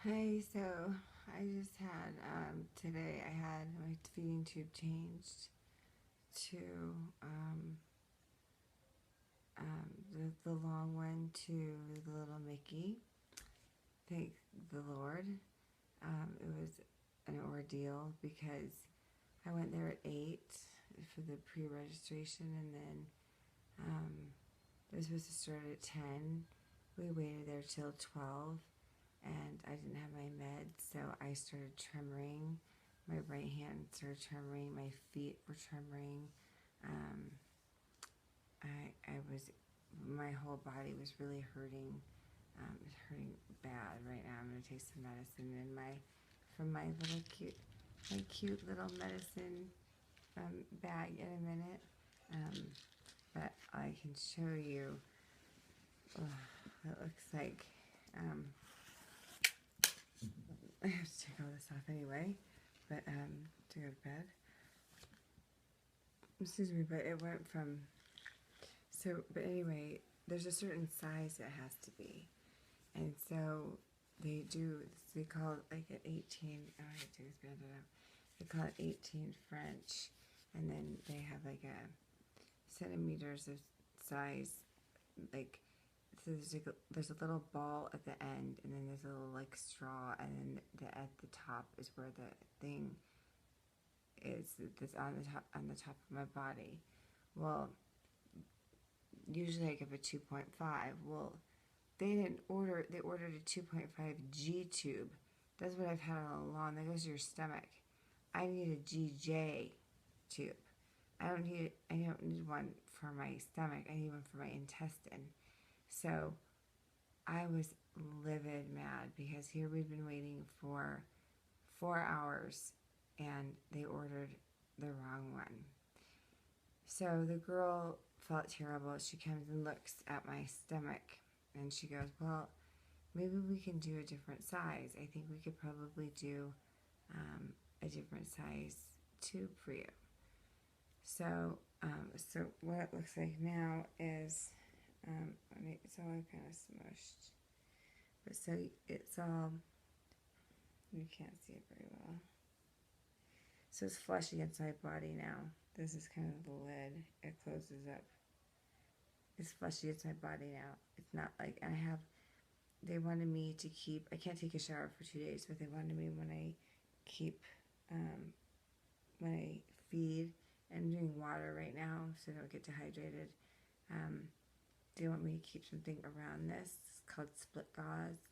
Hi, so I just had today I had my feeding tube changed to um, the long one to the little Mickey. Thank the Lord. It was an ordeal because I went there at 8 for the pre-registration, and then um, it was supposed to start at 10. We waited there till 12, and I didn't have my meds, so I started trembling. My right hand started trembling. My feet were trembling. Um, I was, my whole body was really hurting. It's hurting bad right now. I'm gonna take some medicine in from my little cute little medicine bag in a minute. Um, but I can show you. It looks like um, I have to take all this off anyway, but to go to bed. Excuse me, but it went from but anyway, there's a certain size it has to be, and so they call it like an 18. Oh, I have to expand it up. They call it 18 French, and then they have like a centimeters of size, like so there's a little ball at the end, and then there's a little like straw, and then at the top is where the thing is that's on the top of my body. Well, usually I give a 2.5. Well, they ordered a 2.5 G tube. That's what I've had all along. That goes to your stomach. I need a GJ tube. I don't need one for my stomach. I need one for my intestine. So I was livid mad because here we've been waiting for 4 hours and they ordered the wrong one. So the girl felt terrible. She comes and looks at my stomach and she goes, well, maybe we can do a different size. I think we could probably do a different size tube for you. So what it looks like now is, it's all kind of smushed. But so it's all, you can't see it very well. So it's flush against my body now. This is kind of the lid. It closes up. It's flush against my body now. It's not like, and they wanted me to keep, I can't take a shower for 2 days, but they wanted me when I keep, when I feed, and I'm doing water right now so I don't get dehydrated. Um, they want me to keep something around this. It's called split gauze.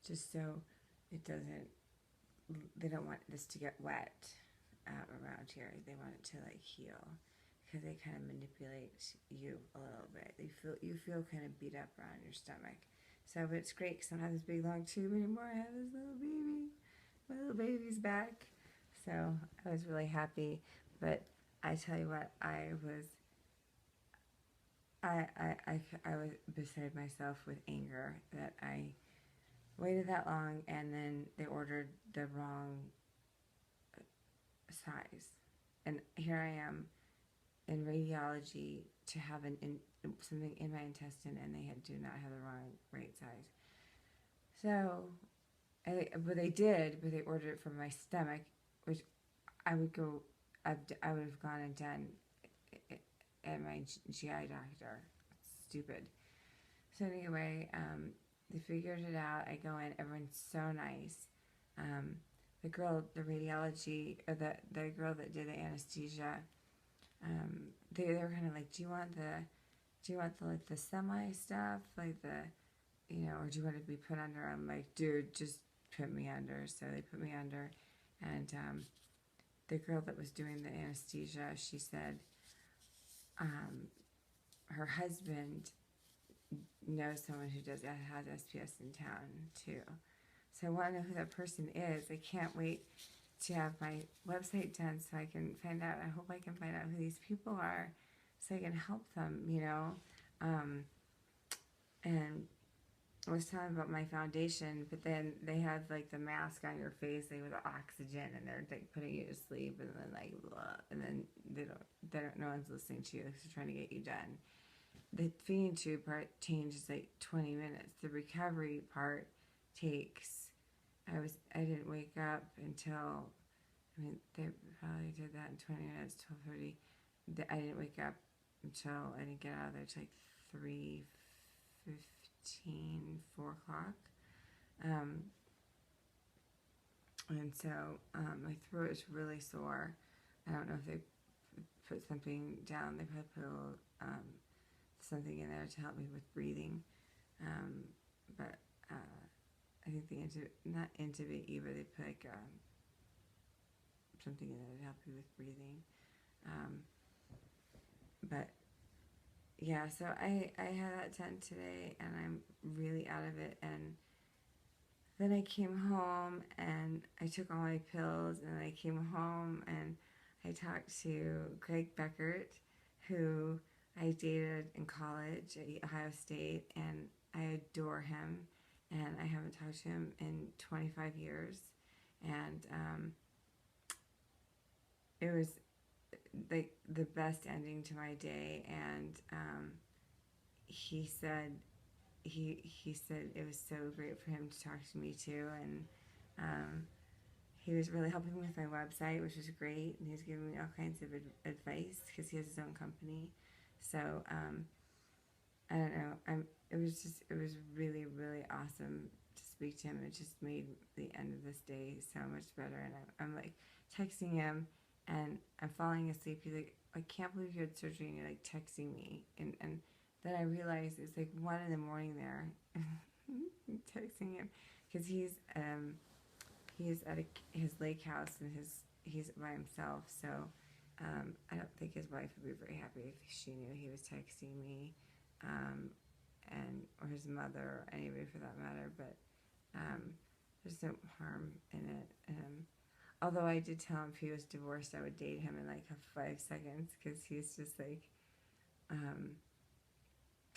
Just so it doesn't, they don't want this to get wet around here. They want it to like heal because they kind of manipulate you a little bit. You feel kind of beat up around your stomach. So, but it's great because I don't have this big long tube anymore. I have this little baby. My little baby's back. So I was really happy. But I tell you what, I was beside myself with anger that I waited that long and then they ordered the wrong size. And here I am in radiology to have something in my intestine, and they do not have the right size. So, but they did, but they ordered it from my stomach, which I would go, I would have gone and done at my GI doctor. It's stupid. So anyway, they figured it out. I go in, everyone's so nice. The girl, the radiology, or the girl that did the anesthesia, they were kind of like, do you want the like the semi stuff, like or do you want to be put under? I'm like, dude, just put me under. So they put me under, and the girl that was doing the anesthesia, she said, her husband knows someone who has SPS in town too. So I want to know who that person is. I can't wait to have my website done so I can find out. I hope I can find out who these people are so I can help them. And I was telling about my foundation, but then they have like the mask on your face, like with oxygen, and they're like putting you to sleep, and then no one's listening to you because they're trying to get you done. the feeding tube part changes like 20 minutes. The recovery part takes. I didn't wake up until. I mean, they probably did that in 20 minutes, 12:30. I didn't wake up until I didn't get out of there till like 3:15, 4 o'clock. And so my throat is really sore. I don't know if they put something down. They probably put a little, something in there to help me with breathing. But I think not intubate you, but they put like something in there to help you with breathing. But yeah, so I had that done today, and I'm really out of it. And then I came home and I took all my pills, and I came home and I talked to Greg Beckert, who I dated in college at Ohio State, and I adore him, and I haven't talked to him in 25 years. And it was like the best ending to my day. And he said it was so great for him to talk to me too, and he was really helping me with my website, which was great, and he was giving me all kinds of advice because he has his own company. So I don't know. It was really, really awesome to speak to him. It just made the end of this day so much better. And I'm like texting him, and I'm falling asleep. He's like, I can't believe you had surgery, and you're like texting me, and then I realized it's like 1 in the morning there, texting him, because he's at his lake house, and he's by himself. So I don't think his wife would be very happy if she knew he was texting me, or his mother, or anybody for that matter. But there's no harm in it. Although I did tell him if he was divorced, I would date him in like 5 seconds, because he's just like.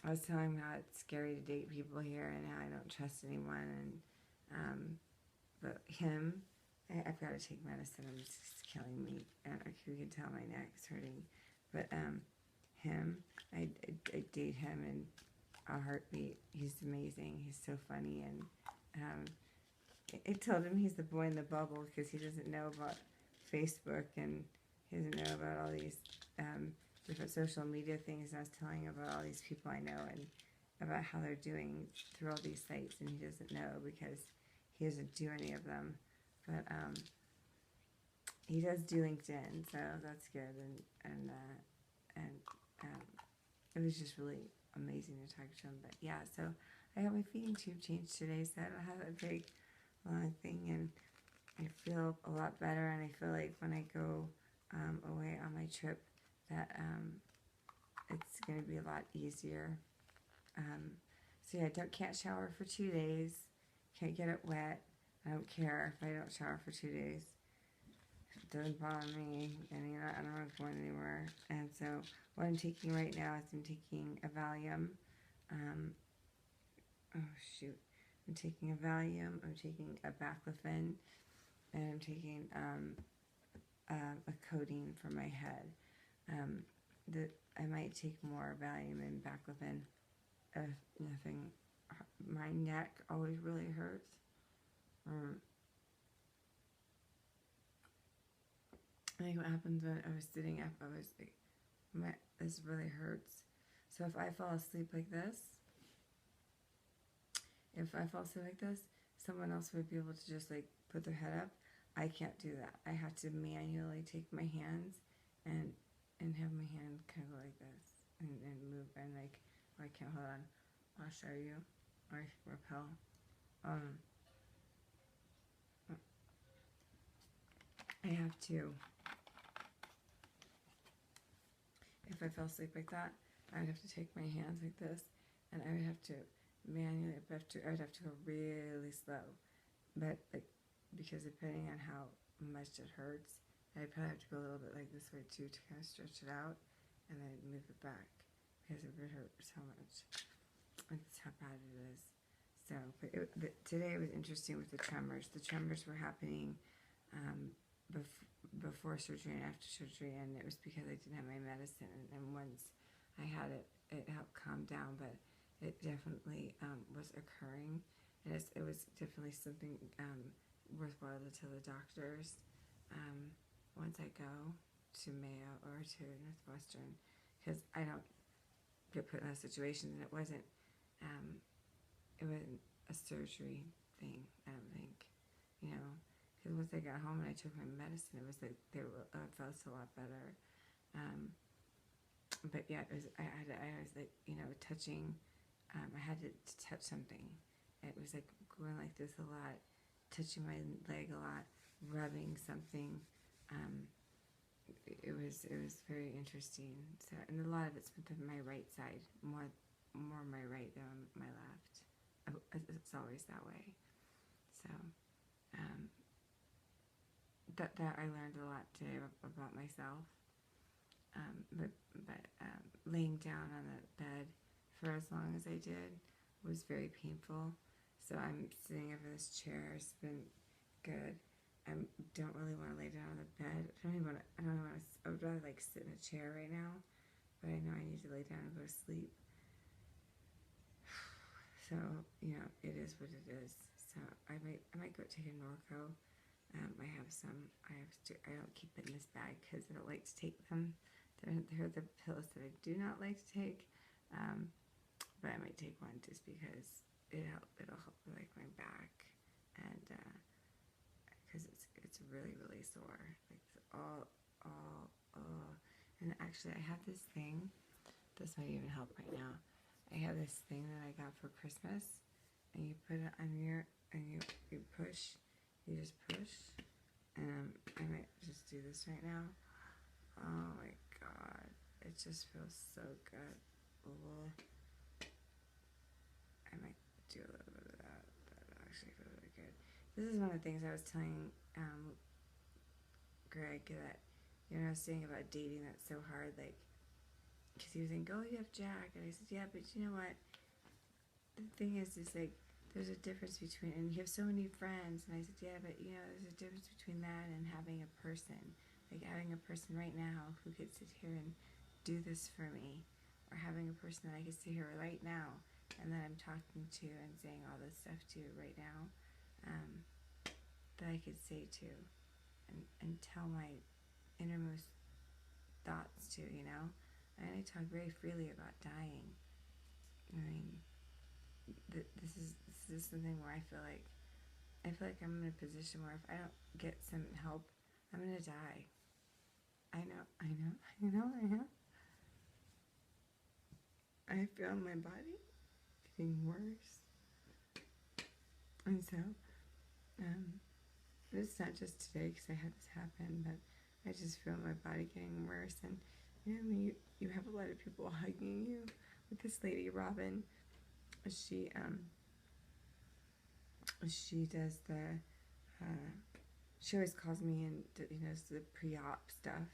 I was telling him how it's scary to date people here, and how I don't trust anyone, and but him, I've got to take medicine. It's just killing me. And you can tell my neck's hurting, but him, I date him in a heartbeat. He's amazing. He's so funny, and I told him he's the boy in the bubble, because he doesn't know about Facebook, and he doesn't know about all these different social media things. I was telling him about all these people I know, and about how they're doing through all these sites, and he doesn't know because he doesn't do any of them. But he does do LinkedIn, so that's good. And it was just really amazing to talk to him. But yeah, so I got my feeding tube changed today, so I don't have a big long thing, and I feel a lot better. And I feel like when I go away on my trip, that it's going to be a lot easier. So yeah, can't shower for 2 days. Can't get it wet. I don't care if I don't shower for 2 days. It doesn't bother me. And I'm not going anywhere. And so what I'm taking right now is I'm taking a Valium. I'm taking a Valium. I'm taking a baclofen, and I'm taking a codeine for my head. I might take more Valium and baclofen if nothing. My neck always really hurts. I think what happens when I was sitting up, I was like, this really hurts. So if I fall asleep like this, someone else would be able to just like put their head up. I can't do that. I have to manually take my hands and have my hand kind of go like this, and move, and like, I can't, hold on, I'll show you, or repel. I have to, if I fell asleep like that, I would have to take my hands like this, and I would have to manually, I would have to go really slow, but like, because depending on how much it hurts, I'd probably have to go a little bit like this way too, to kind of stretch it out, and then move it back, because it would hurt so much. That's how bad it is. So, but today was interesting with the tremors. The tremors were happening before surgery and after surgery, and it was because I didn't have my medicine. And once I had it, it helped calm down, but it definitely was occurring, and it was definitely something worthwhile to tell the doctors once I go to Mayo or to Northwestern, because I don't get put in those situations, and it wasn't a surgery thing, I don't think, because once I got home and I took my medicine, it was like I felt a lot better. But yeah, I was like, touching, I had to touch something. It was like going like this a lot, touching my leg a lot, rubbing something. It was very interesting. So, and a lot of it's with my right side, more my right than my left. It's always that way. So, that I learned a lot today about myself. But laying down on the bed for as long as I did was very painful. So I'm sitting over this chair. It's been good. I don't really want to lay down on the bed. I don't want to. I would rather like sit in a chair right now, but I know I need to lay down and go to sleep. So it is what it is. So I might go take a Norco. I don't keep it in this bag because I don't like to take them. They're the pills that I do not like to take. But I might take one just because it'll help with like my back, and because it's really sore, like all. And actually, I have this thing. This might even help right now. I have this thing that I got for Christmas, and you put it on and you push. You just push, and I might just do this right now. Oh my god, it just feels so good. I might do a little bit of that. That actually feels really good. This is one of the things I was telling Greg that, I was saying about dating that's so hard, like, because he was saying, oh, you have Jack, and I said, yeah, but you know what? The thing is like, there's a difference between, and you have so many friends, and I said, yeah, but there's a difference between that and having a person, like having a person right now who could sit here and do this for me, or having a person that I could sit here right now and that I'm talking to and saying all this stuff to right now, that I could say to and tell my innermost thoughts to, and I talk very freely about dying. I mean, this is something where I feel like I'm in a position where if I don't get some help, I'm gonna die. I know. I feel my body getting worse, and so it's not just today because I had this happen, but I just feel my body getting worse. And you have a lot of people hugging you. With this lady, Robin, she does the she always calls me and does the pre-op stuff,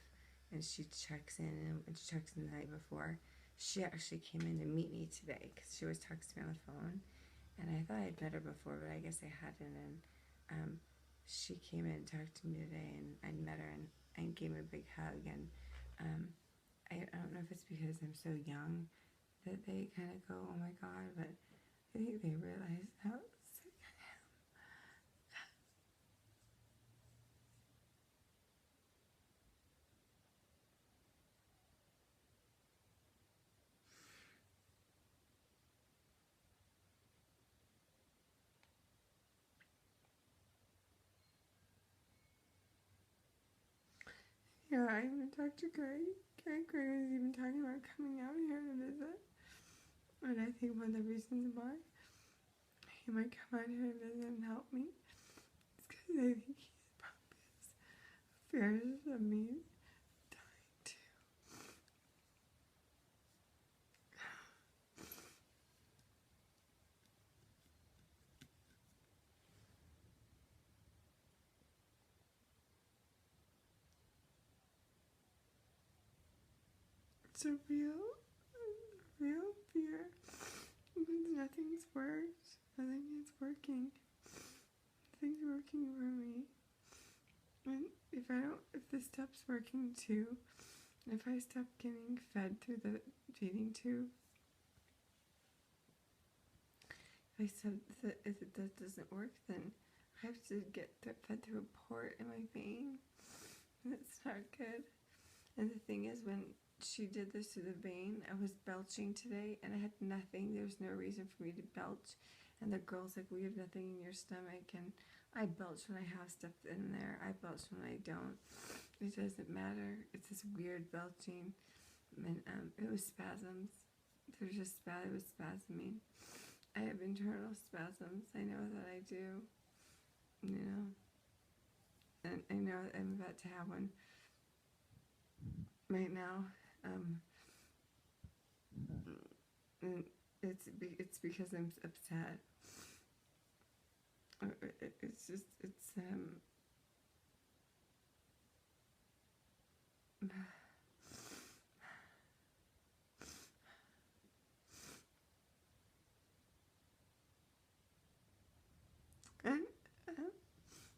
and she checks in, and she checks in the night before. She actually came in to meet me today because she always talks to me on the phone, and I thought I'd met her before, but I guess I hadn't. And she came in and talked to me today, and I met her and gave me a big hug. And I don't know if it's because I'm so young that they kind of go, oh my god, but I think they realize how sick I am. Yeah, I even talked to Greg. Greg was even talking about coming out here to visit. And I think one of the reasons why he might come out here and visit and help me is because I think he probably has fears of me dying too. It's a real fear. Nothing's worked. Nothing is working. Nothing's working for me. And if this stuff's working too, If I stop getting fed through the feeding tube, if I said that if that doesn't work, then I have to get fed through a port in my vein. And it's not good. And the thing is, when she did this to the vein, I was belching today and I had nothing. There was no reason for me to belch. And the girl's like, well, you have nothing in your stomach. And I belch when I have stuff in there. I belch when I don't. It doesn't matter. It's this weird belching. And it was spasms. They're just bad. It was spasming. I have internal spasms. I know that I do. You know. And I know I'm about to have one right now. And it's because I'm upset. It's just, it's, and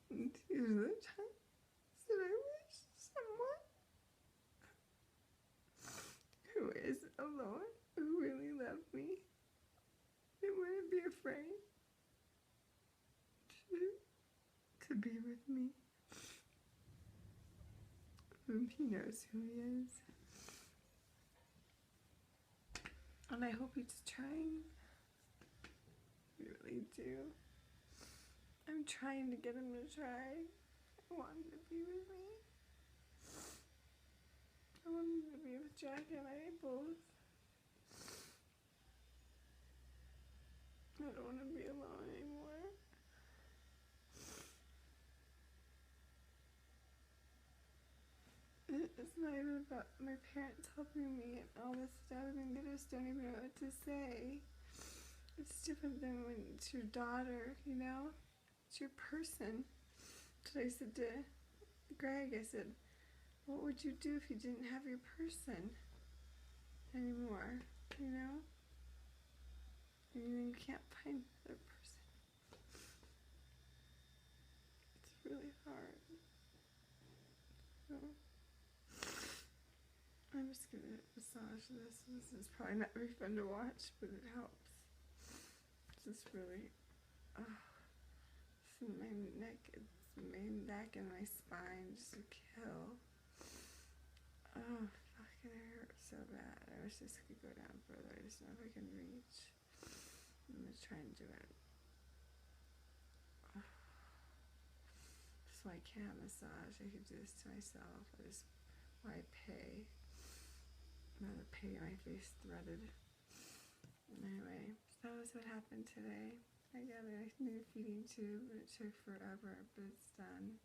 these are the times that I wish someone who is alone, who really loved me, who wouldn't be afraid to be with me. He knows who he is. And I hope he's trying. I really do. I'm trying to get him to try. I want him to be with me. I want him to be with Jack and I both. I don't want to be alone anymore. It's not even about my parents helping me and all this stuff. I mean, they just don't even know what to say. It's different than when it's your daughter, you know? It's your person. So I said to Greg, I said, what would you do if you didn't have your person anymore, you know? And then you can't find another person. It's really hard. So I'm just gonna massage this. This is probably not very fun to watch, but it helps. It's just really, it's in my neck, and my spine just to kill. Oh, fucking, it hurts so bad. I wish this could go down further. I just know if I can reach. I'm gonna try and do it. So I can't massage. I could do this to myself. Why pay? I'd rather pay my face threaded. Anyway, so that was what happened today. I got a new feeding tube, and it took forever, but it's done.